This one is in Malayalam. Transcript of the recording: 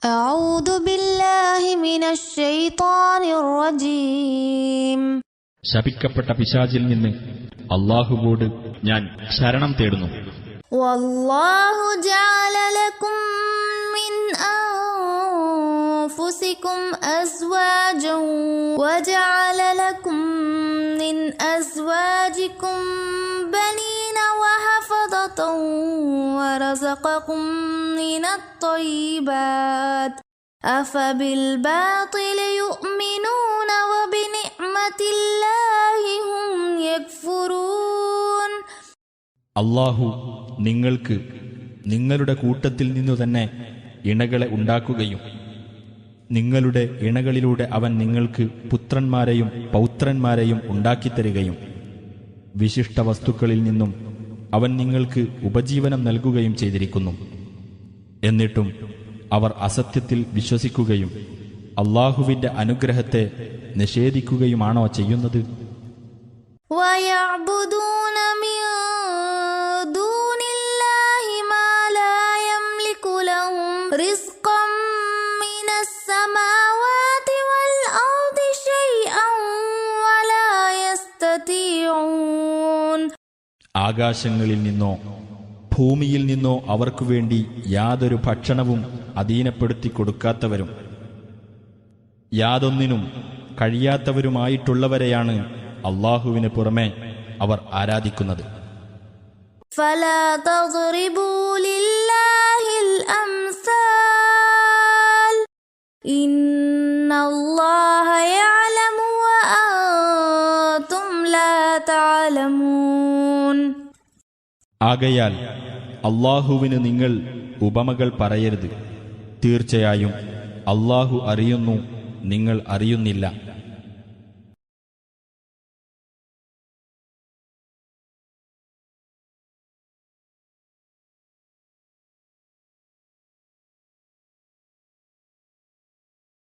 أعوذ بالله من الشيطان الرجيم. ശപിക്കപ്പെട്ട പിശാചിൽ നിന്ന് അല്ലാഹുവോട് ഞാൻ ശരണം തേടുന്നു. والله جعل لكم من أنفسكم أزواجا وجعل لكم من أزواجكم بنين وحفظة ورزقكم من الطيبات أفبالباطل يؤمنون وبنعمة الله هم يكفرون. അല്ലാഹു നിങ്ങൾക്ക് നിങ്ങളുടെ കൂട്ടത്തിൽ നിന്നു തന്നെ ഇണകളെ ഉണ്ടാക്കുകയും നിങ്ങളുടെ ഇണകളിലൂടെ അവൻ നിങ്ങൾക്ക് പുത്രന്മാരെയും പൗത്രന്മാരെയും ഉണ്ടാക്കിത്തരികയും വിശിഷ്ട വസ്തുക്കളിൽ നിന്നും അവൻ നിങ്ങൾക്ക് ഉപജീവനം നൽകുകയും ചെയ്തിരിക്കുന്നു. എന്നിട്ടും അവർ അസത്യത്തിൽ വിശ്വസിക്കുകയും അല്ലാഹുവിന്റെ അനുഗ്രഹത്തെ നിഷേധിക്കുകയുമാണോ ചെയ്യുന്നത്? وَيَعْبُدُونَ مِن دُونِ اللَّهِ مَا لَا يَمْلِكُ لَهُمْ رِزْقًا مِنَ السَّمَاوَاتِ وَالْأَرْضِ شَيْئًا وَلَا يَسْتَطِيعُونَ. ആകാശങ്ങളിൽ നിന്നോ ഭൂമിയിൽ നിന്നോ അവർക്കു വേണ്ടി യാതൊരു ഭക്ഷണവും അധീനപ്പെടുത്തി കൊടുക്കാത്തവരും യാതൊന്നിനും കഴിയാത്തവരുമായിട്ടുള്ളവരെയാണ് അല്ലാഹുവിന് പുറമെ അവർ ആരാധിക്കുന്നത്. فَلَا تَضْرِبُوا لِلَّهِ الْأَمْثَالَ إِنَّ اللَّهَ يَعْلَمُ وَأَنْتُمْ لَا تَعْلَمُونَ. ആകയാൽ അല്ലാഹുവിന് നിങ്ങൾ ഉപമകൾ പറയരുത്. തീർച്ചയായും അല്ലാഹു അറിയുന്നു, നിങ്ങൾ അറിയുന്നില്ല.